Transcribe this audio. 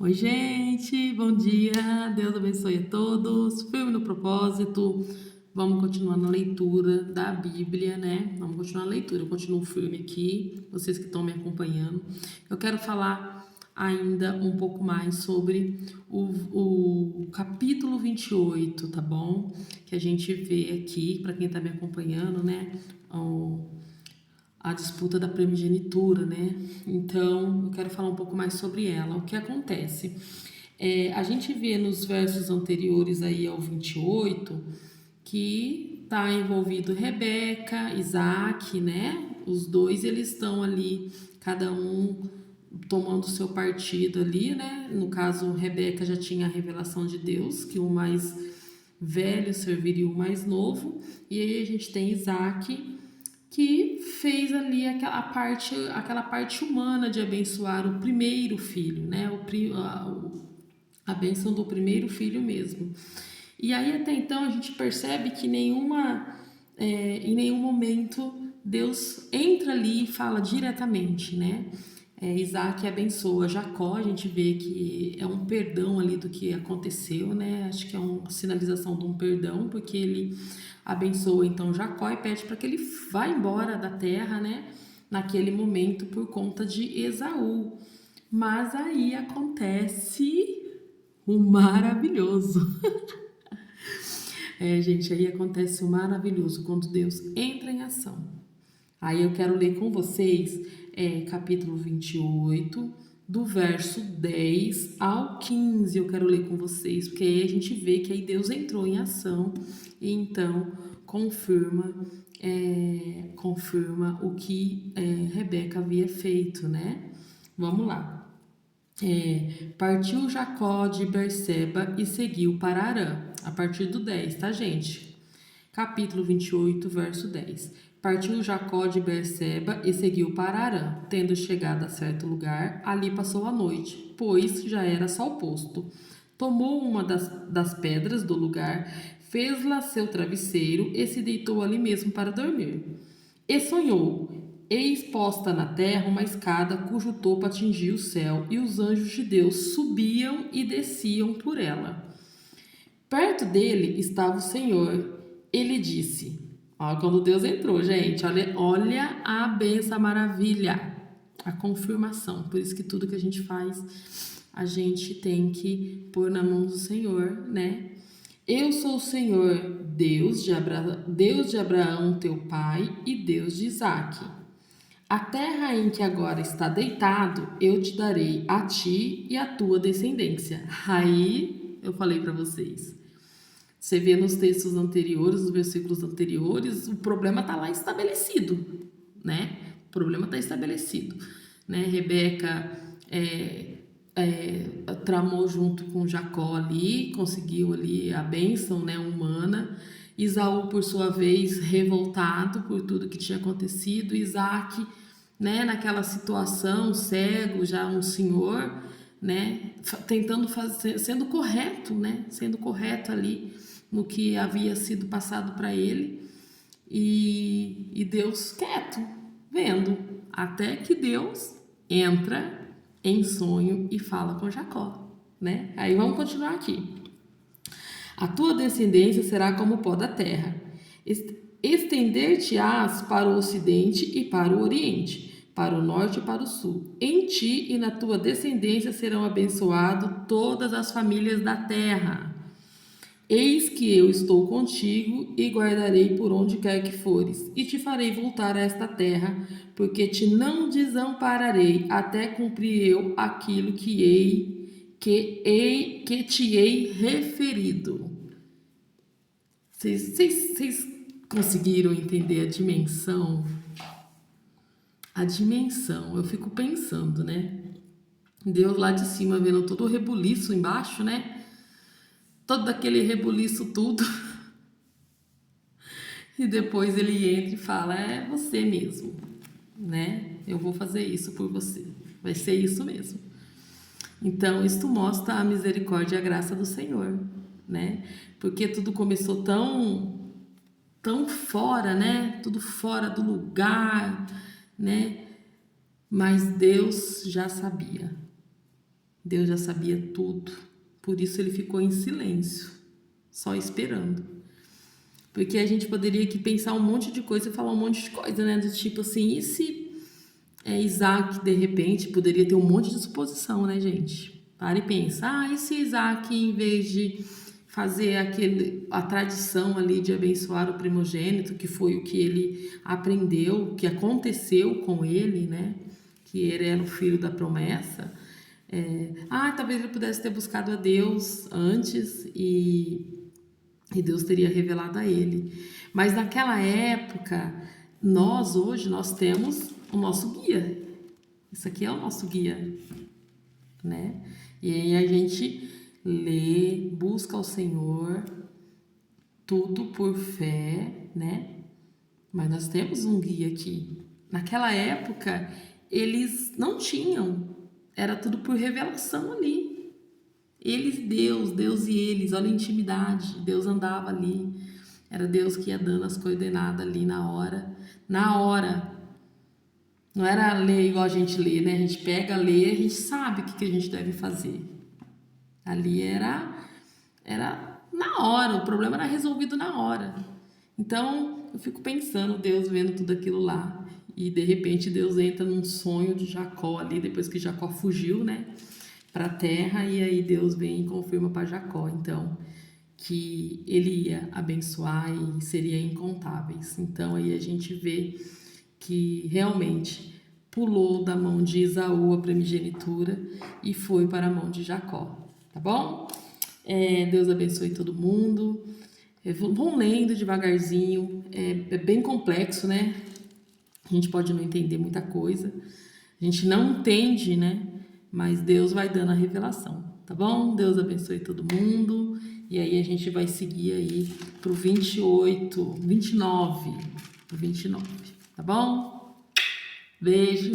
Oi, gente, bom dia, Deus abençoe a todos, firme no propósito, vamos continuar na leitura da Bíblia, né? Vamos continuar a leitura, eu continuo firme aqui, vocês que estão me acompanhando. Eu quero falar ainda um pouco mais sobre o capítulo 28, tá bom? Que a gente vê aqui, para quem está me acompanhando, né? A disputa da primogenitura, né? Então, eu quero falar um pouco mais sobre ela. O que acontece? A gente vê nos versos anteriores aí ao 28 que está envolvido Rebeca, Isaac, né? Os dois, eles estão ali, cada um tomando o seu partido ali, né? No caso, Rebeca já tinha a revelação de Deus, que o mais velho serviria o mais novo. E aí a gente tem Isaac, que fez ali aquela parte humana de abençoar o primeiro filho, né? A bênção do primeiro filho mesmo. E aí até então a gente percebe que em nenhum momento Deus entra ali e fala diretamente, né? Isaac abençoa Jacó, a gente vê que é um perdão ali do que aconteceu, né? Acho que é uma sinalização de um perdão, porque ele abençoa então Jacó e pede para que ele vá embora da terra, né? Naquele momento por conta de Esaú. Mas aí acontece o maravilhoso. Gente, aí acontece o maravilhoso quando Deus entra em ação. Aí eu quero ler com vocês capítulo 28, do verso 10 ao 15. Eu quero ler com vocês, porque aí a gente vê que aí Deus entrou em ação e então confirma o que Rebeca havia feito, né? Vamos lá. Partiu Jacó de Berseba e seguiu para Arã. A partir do 10, tá, gente? Capítulo 28, verso 10. Partiu Jacó de Berseba e seguiu para Arã. Tendo chegado a certo lugar, ali passou a noite, pois já era sol posto. Tomou uma das pedras do lugar, fez-la seu travesseiro e se deitou ali mesmo para dormir. E sonhou: eis posta na terra uma escada cujo topo atingia o céu, e os anjos de Deus subiam e desciam por ela. Perto dele estava o Senhor. Ele disse: Olha quando Deus entrou, gente, olha a benção, a maravilha, a confirmação. Por isso que tudo que a gente faz, a gente tem que pôr na mão do Senhor, né? Eu sou o Senhor, Deus de Abraão, teu pai, e Deus de Isaque. A terra em que agora está deitado, eu te darei a ti e a tua descendência. Aí eu falei para vocês. Você vê nos textos anteriores, nos versículos anteriores, o problema está lá estabelecido, né? O problema está estabelecido, né? Rebeca tramou junto com Jacó ali, conseguiu ali a bênção, né, humana. Esaú, por sua vez, revoltado por tudo que tinha acontecido. Isaac, né, naquela situação, cego, já um senhor, né, tentando fazer, sendo correto, né, sendo correto ali no que havia sido passado para ele. E Deus quieto, vendo, até que Deus entra em sonho e fala com Jacó, né? Aí vamos continuar aqui. A tua descendência será como o pó da terra. Estender-te-ás para o ocidente e para o oriente, para o norte e para o sul. Em ti e na tua descendência serão abençoadas todas as famílias da terra. Eis que eu estou contigo e guardarei por onde quer que fores, e te farei voltar a esta terra, porque te não desampararei até cumprir eu aquilo que te hei referido. Vocês conseguiram entender a dimensão? A dimensão, eu fico pensando, né? Deus lá de cima vendo todo o rebuliço embaixo, né? Todo aquele rebuliço tudo. E depois ele entra e fala: é você mesmo, né? Eu vou fazer isso por você. Vai ser isso mesmo. Então, isto mostra a misericórdia e a graça do Senhor, né? Porque tudo começou tão fora, né? Tudo fora do lugar, né? Mas Deus já sabia. Deus já sabia tudo. Por isso ele ficou em silêncio, só esperando. Porque a gente poderia aqui pensar um monte de coisa e falar um monte de coisa, né? Do tipo assim, e se Isaac, de repente, poderia ter um monte de suposição, né, gente? Para e pensa, e se Isaac, em vez de fazer a tradição ali de abençoar o primogênito, que foi o que ele aprendeu, que aconteceu com ele, né? Que ele era o filho da promessa. Talvez ele pudesse ter buscado a Deus antes e Deus teria revelado a ele. Mas naquela época, hoje, nós temos o nosso guia. Isso aqui é o nosso guia, né? E aí a gente lê, busca o Senhor, tudo por fé, né? Mas nós temos um guia aqui. Naquela época, eles não tinham, era tudo por revelação ali. Eles, Deus e eles, olha a intimidade, Deus andava ali, era Deus que ia dando as coordenadas ali na hora. Não era ler igual a gente lê, né? A gente pega, lê, a gente sabe o que a gente deve fazer. Ali era na hora, o problema era resolvido na hora. Então, eu fico pensando, Deus vendo tudo aquilo lá, e de repente Deus entra num sonho de Jacó ali, depois que Jacó fugiu, né, para a terra, e aí Deus vem e confirma para Jacó, então, que ele ia abençoar e seria incontáveis. Então, aí a gente vê que realmente pulou da mão de Esaú a primogenitura e foi para a mão de Jacó, tá bom? Deus abençoe todo mundo. Vão lendo devagarzinho, é bem complexo, né? A gente pode não entender muita coisa, a gente não entende, né? Mas Deus vai dando a revelação, tá bom? Deus abençoe todo mundo. E aí a gente vai seguir aí pro 29, tá bom? Beijo.